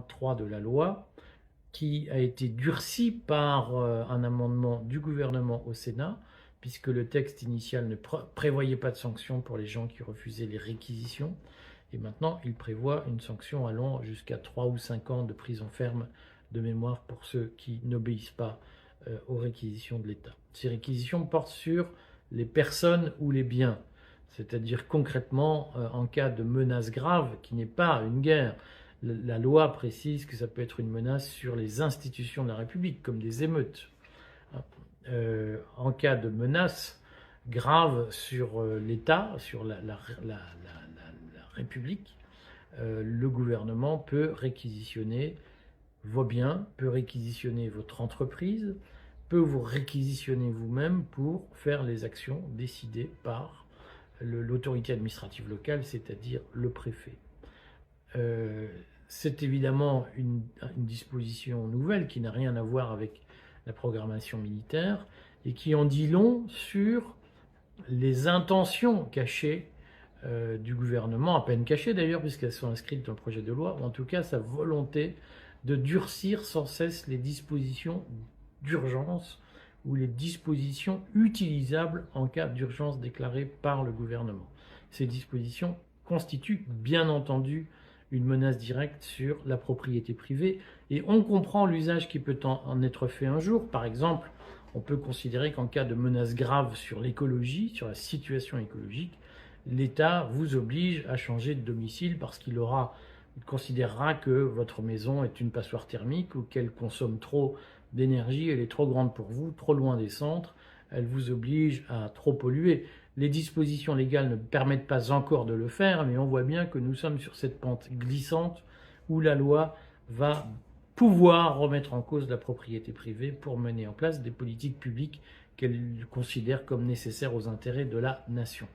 3 de la loi, qui a été durci par un amendement du gouvernement au Sénat, puisque le texte initial ne prévoyait pas de sanction pour les gens qui refusaient les réquisitions. Et maintenant, il prévoit une sanction allant jusqu'à 3 ou 5 ans de prison ferme de mémoire pour ceux qui n'obéissent pas aux réquisitions de l'État. Ces réquisitions portent sur les personnes ou les biens, c'est-à-dire concrètement en cas de menace grave qui n'est pas une guerre. La loi précise que ça peut être une menace sur les institutions de la République, comme des émeutes. En cas de menace grave sur l'État, sur la République, le gouvernement peut réquisitionner vos biens, peut réquisitionner votre entreprise, peut vous réquisitionner vous-même pour faire les actions décidées par l'autorité administrative locale, c'est-à-dire le préfet. C'est évidemment une disposition nouvelle qui n'a rien à voir avec la programmation militaire et qui en dit long sur les intentions cachées du gouvernement, à peine cachées d'ailleurs puisqu'elles sont inscrites dans le projet de loi, ou en tout cas sa volonté de durcir sans cesse les dispositions d'urgence ou les dispositions utilisables en cas d'urgence déclarée par le gouvernement. Ces dispositions constituent bien entendu une menace directe sur la propriété privée et on comprend l'usage qui peut en être fait un jour. Par exemple, on peut considérer qu'en cas de menace grave sur l'écologie, sur la situation écologique, l'État vous oblige à changer de domicile parce qu'il considérera que votre maison est une passoire thermique ou qu'elle consomme trop d'énergie, elle est trop grande pour vous, trop loin des centres, elle vous oblige à trop polluer. Les dispositions légales ne permettent pas encore de le faire, mais on voit bien que nous sommes sur cette pente glissante où la loi va pouvoir remettre en cause la propriété privée pour mener en place des politiques publiques qu'elle considère comme nécessaires aux intérêts de la nation.